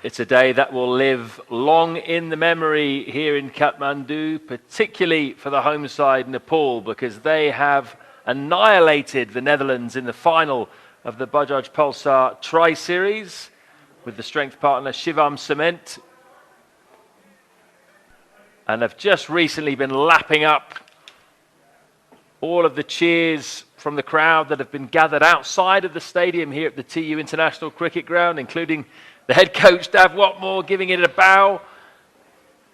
It's a day that will live long in the memory here in Kathmandu, particularly for the home side Nepal, because they have annihilated the Netherlands in the final of the Bajaj Pulsar Tri-Series with the strength partner Shivam Cement, and have just recently been lapping up all of the cheers from the crowd that have been gathered outside of the stadium here at the TU International Cricket Ground, including the head coach, Dav Watmore, giving it a bow,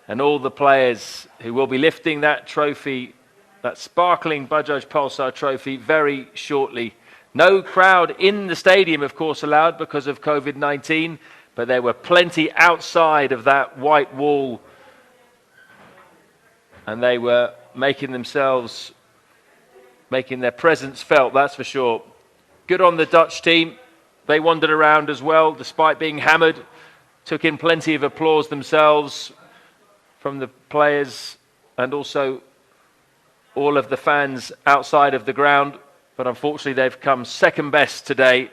and all the players who will be lifting that trophy, that sparkling Bajaj Pulsar trophy, very shortly. No crowd in the stadium, of course, allowed because of COVID-19, but there were plenty outside of that white wall, and they were making their presence felt, that's for sure. Good on the Dutch team. They wandered around as well, despite being hammered. Took in plenty of applause themselves from the players and also all of the fans outside of the ground. But unfortunately, they've come second best today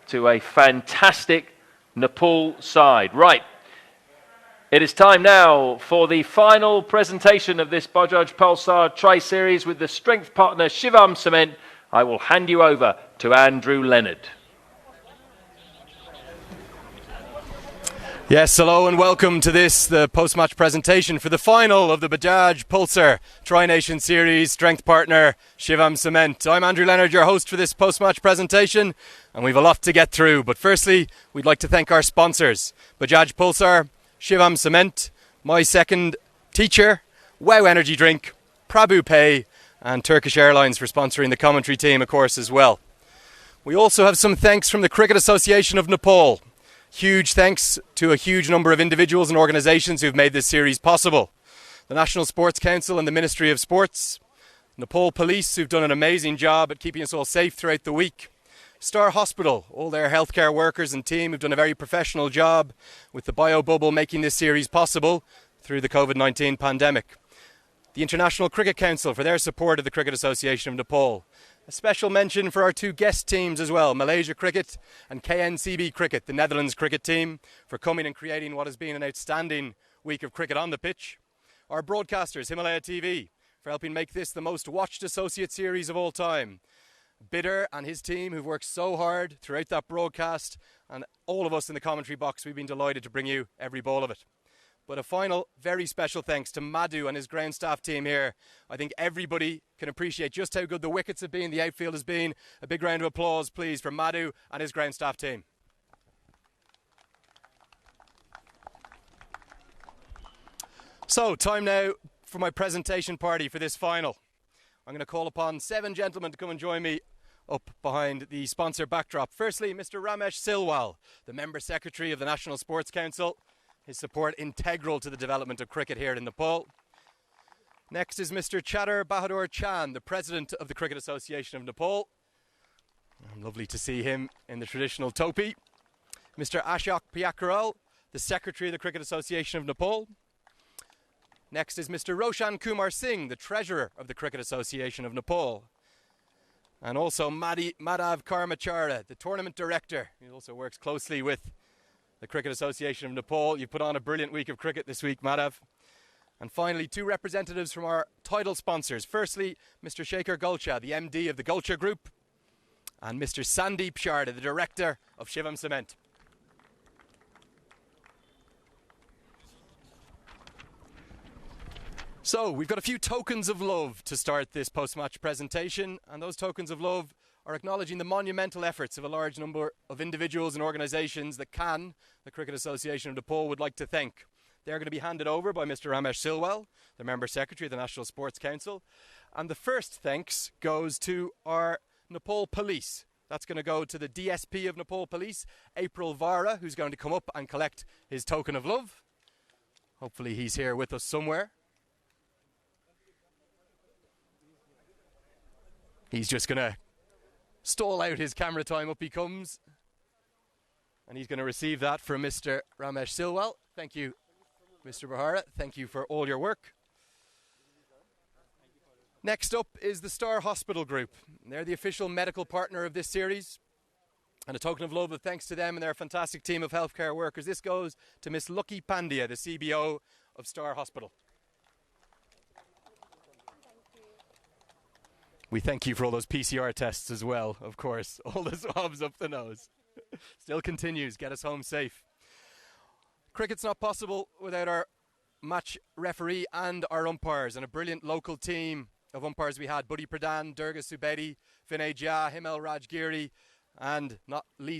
to a fantastic Nepal side. Right. It is time now for the final presentation of this Bajaj Pulsar Tri-Series with the strength partner Shivam Cement. I will hand you over to Andrew Leonard. Yes, hello and welcome to the post-match presentation for the final of the Bajaj Pulsar Tri-Nation Series, strength partner Shivam Cement. I'm Andrew Leonard, your host for this post-match presentation, and we've a lot to get through. But firstly, we'd like to thank our sponsors, Bajaj Pulsar, Shivam Cement, my second teacher, Wow Energy Drink, Prabhu Pay, and Turkish Airlines for sponsoring the commentary team, of course, as well. We also have some thanks from the Cricket Association of Nepal. Huge thanks to a huge number of individuals and organisations who've made this series possible. The National Sports Council and the Ministry of Sports, Nepal Police, who've done an amazing job at keeping us all safe throughout the week, Star Hospital, all their healthcare workers and team who've done a very professional job with the bio bubble making this series possible through the COVID-19 pandemic. The International Cricket Council for their support of the Cricket Association of Nepal. A special mention for our two guest teams as well, Malaysia Cricket and KNCB Cricket, the Netherlands cricket team, for coming and creating what has been an outstanding week of cricket on the pitch. Our broadcasters, Himalaya TV, for helping make this the most watched associate series of all time. Bidder and his team, who've worked so hard throughout that broadcast, and all of us in the commentary box, we've been delighted to bring you every ball of it. But a final very special thanks to Madhu and his ground staff team here. I think everybody can appreciate just how good the wickets have been, the outfield has been. A big round of applause, please, for Madhu and his ground staff team. So, time now for my presentation party for this final. I'm going to call upon 7 gentlemen to come and join me up behind the sponsor backdrop. Firstly, Mr. Ramesh Silwal, the Member Secretary of the National Sports Council. His support integral to the development of cricket here in Nepal. Next is Mr. Chatter Bahadur Chan, the President of the Cricket Association of Nepal. Lovely to see him in the traditional topi. Mr. Ashok Piyakaral, the Secretary of the Cricket Association of Nepal. Next is Mr. Roshan Kumar Singh, the Treasurer of the Cricket Association of Nepal. And also Madhav Karmachara, the Tournament Director. He also works closely with the Cricket Association of Nepal. You've put on a brilliant week of cricket this week, Madhav. And finally, 2 representatives from our title sponsors. Firstly, Mr. Shekhar Gulcha, the MD of the Gulcha Group, and Mr. Sandeep Sharda, the Director of Shivam Cement. So, we've got a few tokens of love to start this post-match presentation, and those tokens of love are acknowledging the monumental efforts of a large number of individuals and organisations that the Cricket Association of Nepal would like to thank. They're going to be handed over by Mr. Ramesh Silwal, the Member Secretary of the National Sports Council. And the first thanks goes to our Nepal Police. That's going to go to the DSP of Nepal Police, April Vara, who's going to come up and collect his token of love. Hopefully he's here with us somewhere. He's just going to stall out his camera time. Up he comes. And he's going to receive that from Mr. Ramesh Silwal. Thank you, Mr. Bahara. Thank you for all your work. Next up is the Star Hospital Group. They're the official medical partner of this series. And a token of love, thanks to them and their fantastic team of healthcare workers. This goes to Miss Lucky Pandya, the CBO of Star Hospital. We thank you for all those PCR tests as well, of course. All the swabs up the nose. Still continues. Get us home safe. Cricket's not possible without our match referee and our umpires, and a brilliant local team of umpires we had. Buddy Pradhan, Durga Subedi, Vinay Jha, Himel Rajgiri, and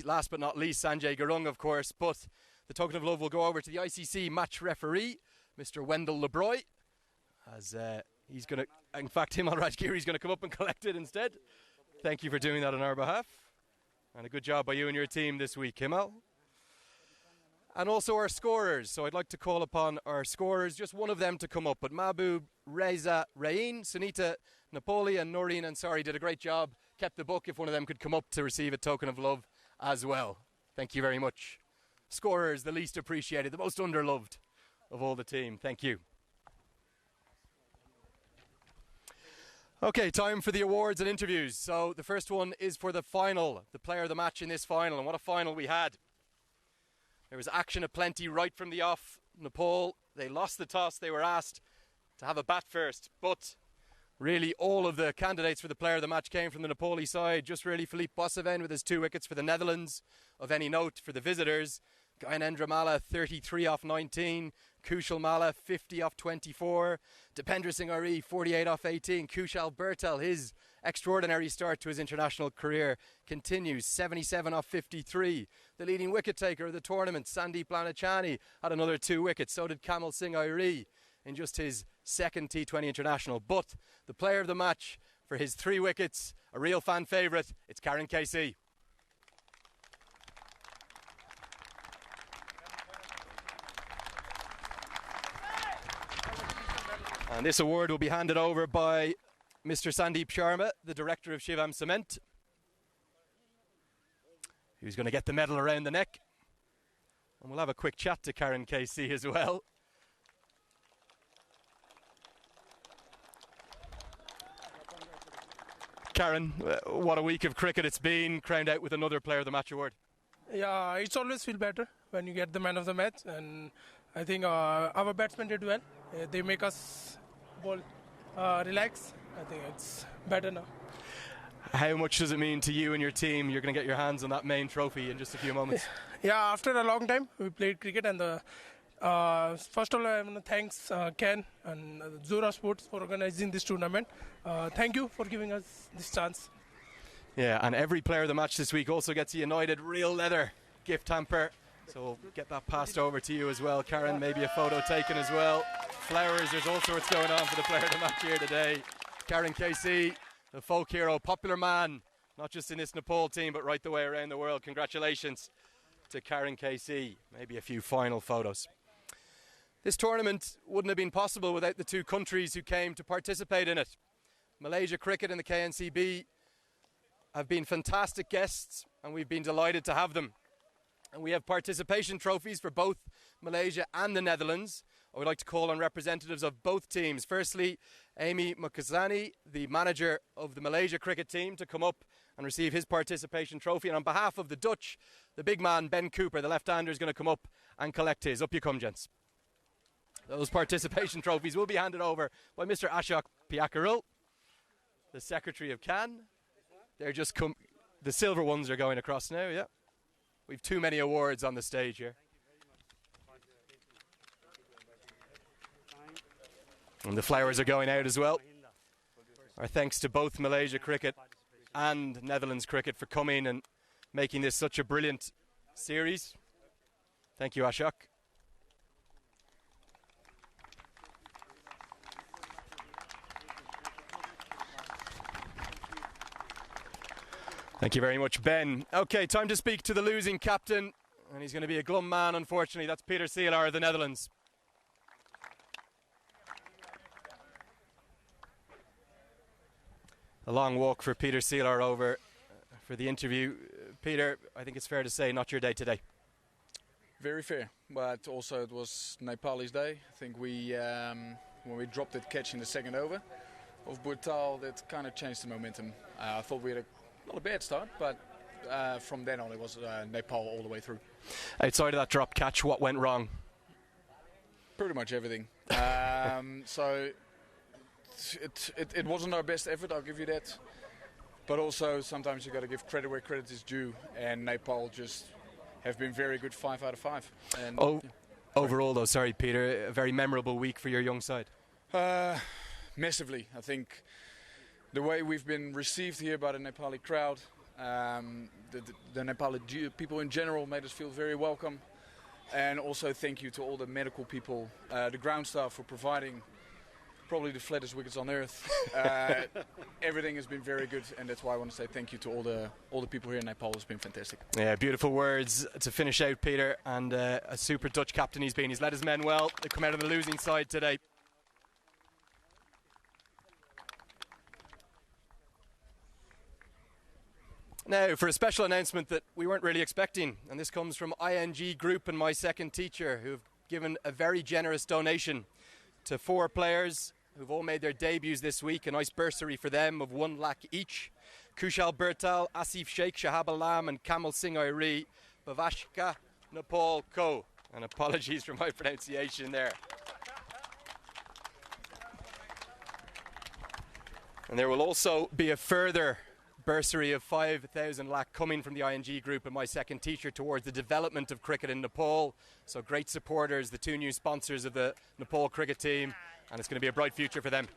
last but not least, Sanjay Gurung, of course. But the token of love will go over to the ICC match referee, Mr. Wendell LeBroy, as he's going to, in fact, Himel Rajgiri is going to come up and collect it instead. Thank you for doing that on our behalf. And a good job by you and your team this week, Himel. And also our scorers. So I'd like to call upon our scorers, just one of them to come up. But Mahbub Reza Rain, Sunita Napoli and Noreen Ansari did a great job. Kept the book if one of them could come up to receive a token of love as well. Thank you very much. Scorers, the least appreciated, the most underloved of all the team. Thank you. Okay, time for the awards and interviews. So the first one is for the final, the player of the match in this final. And what a final we had. There was action aplenty right from the off. Nepal, they lost the toss. They were asked to have a bat first. But really all of the candidates for the player of the match came from the Nepali side. Just really Philippe Boisseven with his 2 wickets for the Netherlands. Of any note for the visitors, Gyanendra Malla 33 off 19, Kushal Malla 50 off 24, Dipendra Singh Ari 48 off 18, Kushal Bertel, his extraordinary start to his international career continues, 77 off 53. The leading wicket taker of the tournament, Sandeep Lanachani, had another 2 wickets, so did Kamal Singh Ari in just his second T20 international. But the player of the match for his 3 wickets, a real fan favourite, it's Karen KC. And this award will be handed over by Mr. Sandeep Sharma, the director of Shivam Cement, who's going to get the medal around the neck. And we'll have a quick chat to Karen KC as well. Karen, what a week of cricket it's been, crowned out with another Player of the Match award. Yeah, it's always feel better when you get the man of the match, and I think our batsmen did well. They make us ball relax. I think it's better now. How much does it mean to you and your team? You're going to get your hands on that main trophy in just a few moments. Yeah, after a long time we played cricket, and first of all I want to thanks Ken and Zora Sports for organizing this tournament. Thank you for giving us this chance. Yeah, and every player of the match this week also gets a United real leather gift hamper. So we'll get that passed over to you as well, Karen. Maybe a photo taken as well. Flowers, there's all sorts going on for the player of the match here today. Karen KC, the folk hero, popular man, not just in this Nepal team, but right the way around the world. Congratulations to Karen KC. Maybe a few final photos. This tournament wouldn't have been possible without the 2 countries who came to participate in it. Malaysia Cricket and the KNCB have been fantastic guests, and we've been delighted to have them. And we have participation trophies for both Malaysia and the Netherlands. I would like to call on representatives of both teams. Firstly, Amy Mukazani, the manager of the Malaysia cricket team, to come up and receive his participation trophy. And on behalf of the Dutch, the big man, Ben Cooper, the left-hander, is going to come up and collect his. Up you come, gents. Those participation trophies will be handed over by Mr. Ashok Piakarul, the Secretary of CAN. They're just the silver ones are going across now, yeah. We've too many awards on the stage here. And the flowers are going out as well. Our thanks to both Malaysia Cricket and Netherlands Cricket for coming and making this such a brilliant series. Thank you, Ashok. Thank you very much, Ben. Okay, time to speak to the losing captain. And he's going to be a glum man, unfortunately. That's Peter Seelar of the Netherlands. A long walk for Peter Seelar over for the interview. Peter, I think it's fair to say, not your day today. Very fair, but also it was Nepali's day. I think when we dropped that catch in the second over of Bhutal, that kind of changed the momentum. I thought we had not a bad start, but from then on it was Nepal all the way through. Outside of that drop catch, what went wrong? Pretty much everything. So it wasn't our best effort, I'll give you that. But also sometimes you got to give credit where credit is due, and Nepal just have been very good 5 out of 5. And overall though, sorry Peter, a very memorable week for your young side. Massively. I think the way we've been received here by the Nepali crowd, the Nepali people in general made us feel very welcome. And also thank you to all the medical people, the ground staff for providing probably the flattest wickets on earth. Everything has been very good, and that's why I want to say thank you to all the people here in Nepal. It's been fantastic. Yeah, beautiful words to finish out, Peter, and a super Dutch captain he's been. He's led his men well. They come out on the losing side today. Now, for a special announcement that we weren't really expecting, and this comes from ING Group and my second teacher, who have given a very generous donation to 4 players who've all made their debuts this week. A nice bursary for them of 1 lakh each. Kushal Bertal, Asif Sheikh, Shahab Alam and Kamal Singh Airi, Bhavashka Nepal Ko. And apologies for my pronunciation there. And there will also be a further bursary of 5,000 lakh coming from the ING Group and my second teacher towards the development of cricket in Nepal. So great supporters, the 2 new sponsors of the Nepal cricket team, and it's going to be a bright future for them.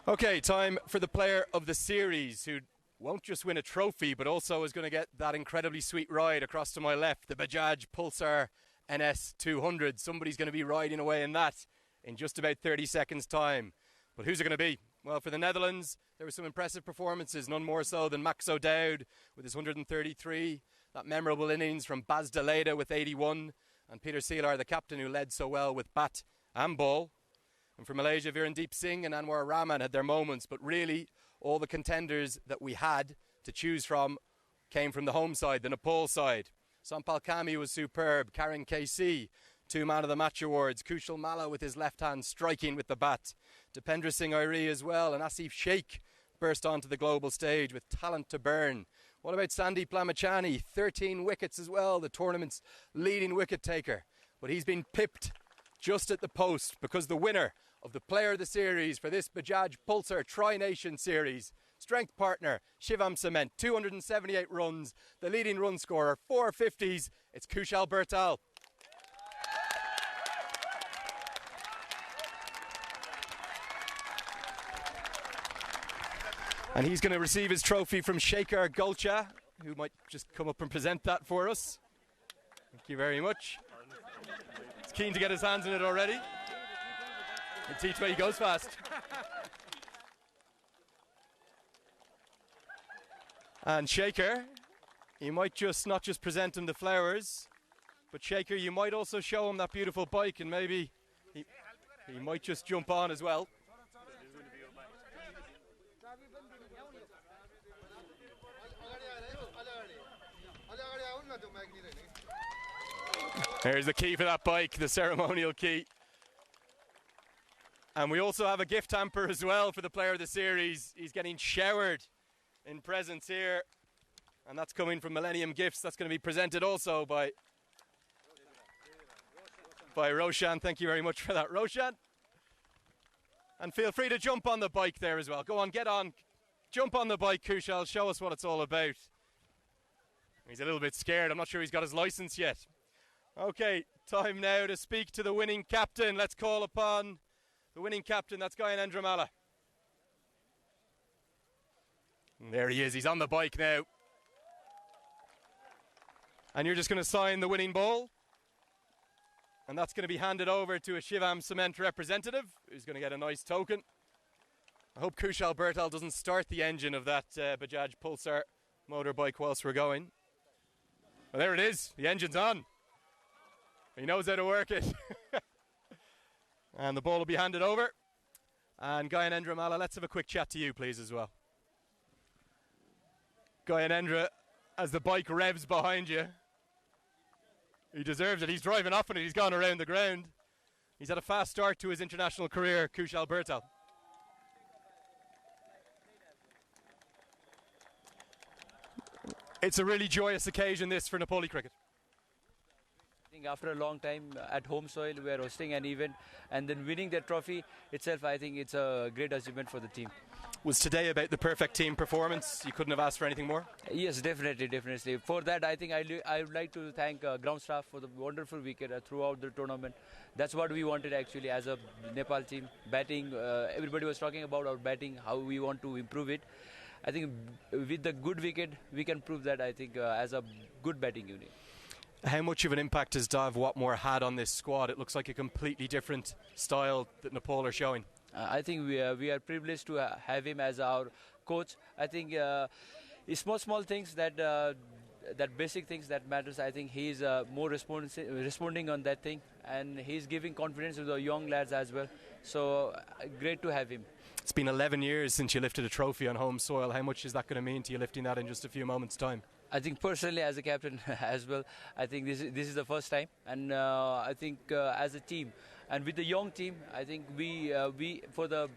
Okay, time for the player of the series, who won't just win a trophy but also is going to get that incredibly sweet ride across to my left, the Bajaj Pulsar NS 200. Somebody's going to be riding away in that in just about 30 seconds time. But who's it going to be? Well, for the Netherlands, there were some impressive performances, none more so than Max O'Dowd with his 133, that memorable innings from Bas de Leede with 81, and Peter Seelar, the captain, who led so well with bat and ball. And for Malaysia, Virendeep Singh and Anwar Rahman had their moments, but really all the contenders that we had to choose from came from the home side, the Nepal side. Sampal Kami was superb, Karen KC, 2 Man of the Match awards, Kushal Malla with his left hand striking with the bat, Dipendra Singh Airi as well, and Asif Sheikh burst onto the global stage with talent to burn. What about Sandeep Lamachani? 13 wickets as well, the tournament's leading wicket taker. But he's been pipped just at the post because the winner of the player of the series for this Bajaj Pulsar Tri-Nation series, strength partner Shivam Cement, 278 runs, the leading run scorer, 450s, it's Kushal Bertal. And he's going to receive his trophy from Shekhar Gulcha, who might just come up and present that for us. Thank you very much. He's keen to get his hands in it already. And teach where he goes fast. And Shekhar, you might just not just present him the flowers, but Shekhar, you might also show him that beautiful bike, and maybe he might just jump on as well. There's the key for that bike, the ceremonial key. And we also have a gift hamper as well for the player of the series. He's getting showered in presents here. And that's coming from Millennium Gifts. That's going to be presented also by Roshan. Thank you very much for that, Roshan. And feel free to jump on the bike there as well. Go on, get on. Jump on the bike, Kushal. Show us what it's all about. He's a little bit scared. I'm not sure he's got his license yet. Okay, time now to speak to the winning captain. Let's call upon the winning captain. That's Gyanendra Malla. And there he is. He's on the bike now. And you're just going to sign the winning ball. And that's going to be handed over to a Shivam Cement representative, who's going to get a nice token. I hope Kushal Bertal doesn't start the engine of that Bajaj Pulsar motorbike whilst we're going. Well, there it is. The engine's on. He knows how to work it. And the ball will be handed over. And Gyanendra Malla, let's have a quick chat to you, please, as well. Gyanendra, as the bike revs behind you, he deserves it. He's driving off on it. He's gone around the ground. He's had a fast start to his international career, Kushal Bertal. It's a really joyous occasion, this, for Nepali cricket. I think after a long time at home soil, we are hosting an event, and then winning the trophy itself, I think it's a great achievement for the team. Was today about the perfect team performance? You couldn't have asked for anything more? Yes, definitely. For that, I think I would like to thank ground staff for the wonderful wicket throughout the tournament. That's what we wanted actually as a Nepal team. Batting, everybody was talking about our batting, how we want to improve it. I think with the good wicket, we can prove that, I think, as a good batting unit. How much of an impact has Dav Watmore had on this squad? It looks like a completely different style that Nepal are showing. I think we are privileged to have him as our coach. I think it's small things that basic things that matters. I think he's more responding on that thing, and he's giving confidence to the young lads as well. So great to have him. It's been 11 years since you lifted a trophy on home soil. How much is that going to mean to you, lifting that in just a few moments' time? I think personally, as a captain as well, I think this is the first time, and I think as a team and with the young team, I think we for the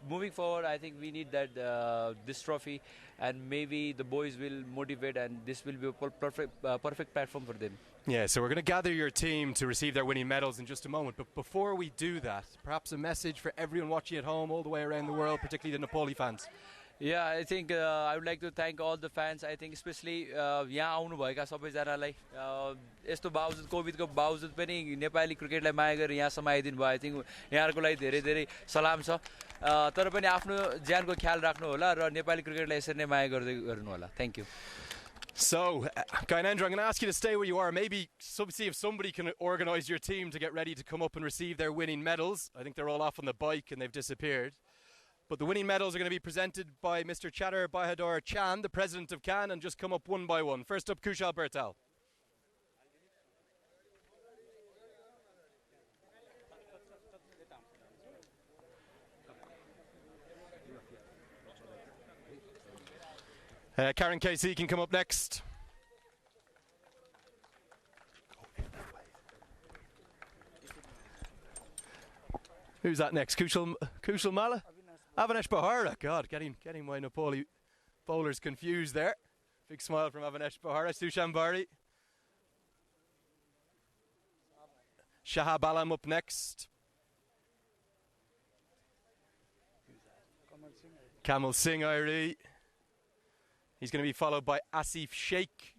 moving forward, I think we need that this trophy, and maybe the boys will motivate, and this will be a perfect platform for them. Yeah, so we're going to gather your team to receive their winning medals in just a moment. But before we do that, perhaps a message for everyone watching at home all the way around the world, particularly the Nepali fans. Yeah, I think I would like to thank all the fans. I think especially यहाँ आउनुभएका सबैजनालाई यस्तो बावजुद कोभिडको बावजुद पनि नेपाली क्रिकेटलाई माया गरेर यहाँसम्म आइदिनु भयो. आई थिङ्क यहाँहरूको लागि धेरै धेरै सलाम छ. तर पनि आफ्नो ज्यानको ख्याल राख्नु होला र नेपाली क्रिकेटलाई यसरी नै माया गर्दै गर्नु होला. Thank you. So, Gainendra, I'm going to ask you to stay where you are. Maybe see if somebody can organise your team to get ready to come up and receive their winning medals. I think they're all off on the bike and they've disappeared. But the winning medals are going to be presented by Mr. Chatter Bahadur Chand, the president of CAN, and just come up one by one. First up, Kushal Bertal. Karen KC can come up next. Who's that next? Kushal Mala? Avanesh Bahara. God, getting my Nepali bowlers confused there. Big smile from Avanesh Bahara. Sushan Bari. Shahab Alam up next. Kamal Singh Irie. He's going to be followed by Asif Sheikh.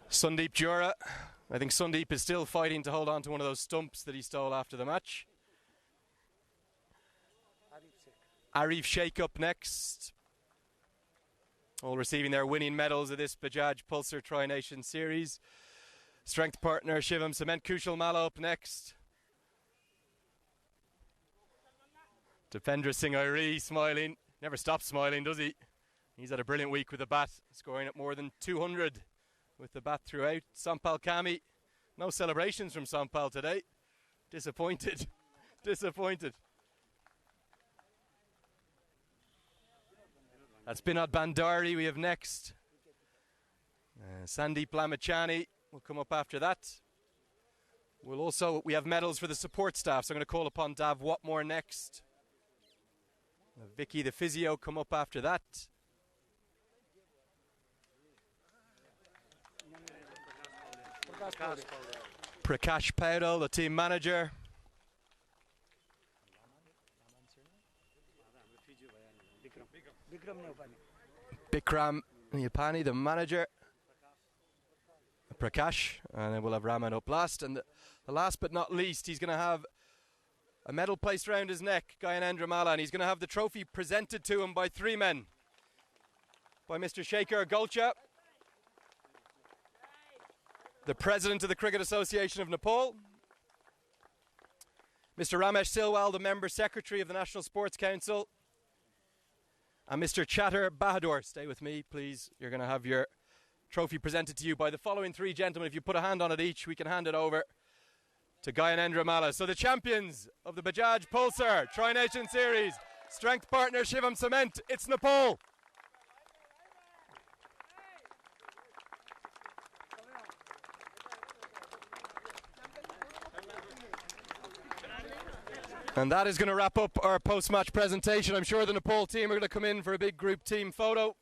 Sandeep Jura. I think Sandeep is still fighting to hold on to one of those stumps that he stole after the match. Arif Sheikh up next. All receiving their winning medals of this Bajaj Pulsar Tri-Nation Series. Strength partner Shivam Cement. Kushal Malla up next. Defender Singh Irie smiling. Never stops smiling, does he? He's had a brilliant week with the bat, scoring at more than 200 with the bat throughout. Sampal Kami. No celebrations from Sampal today. Disappointed. Disappointed. That's Binod Bandari we have next. Sandeep Lamachani will come up after that. We have medals for the support staff, so I'm going to call upon Dav Watmore next. Vicky the physio come up after that. Prakash Paudel, the team manager. Bikram Nyapani, the manager. Prakash, and then we'll have Raman up last. And the last but not least, he's going to have a medal placed around his neck, Gayanendra Malla, and he's going to have the trophy presented to him by three men. By Mr. Shekhar Gulcha, the President of the Cricket Association of Nepal, Mr. Ramesh Silwal, the Member Secretary of the National Sports Council, and Mr. Chatter Bahadur. Stay with me, please. You're going to have your trophy presented to you by the following three gentlemen. If you put a hand on it each, we can hand it over to Gayanendra Malla. So the champions of the Bajaj Pulsar Tri-Nation Series, strength partner Shivam Cement, it's Nepal. And that is going to wrap up our post-match presentation. I'm sure the Nepal team are going to come in for a big group team photo.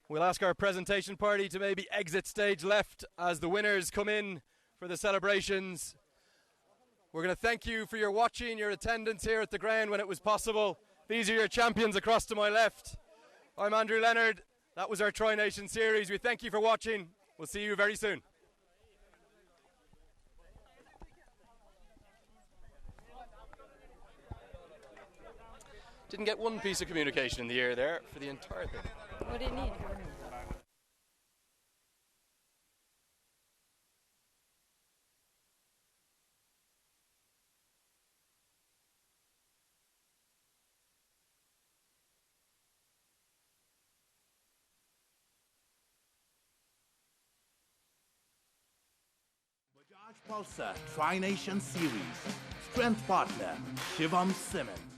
We'll ask our presentation party to maybe exit stage left as the winners come in for the celebrations. We're going to thank you for your watching, your attendance here at the ground when it was possible. These are your champions across to my left. I'm Andrew Leonard. That was our Tri-Nation series. We thank you for watching. We'll see you very soon. Didn't get one piece of communication in the air there for the entire thing. What do you need? Bajaj Pulsar Tri-Nation Series. Strength partner, Shivam Cement.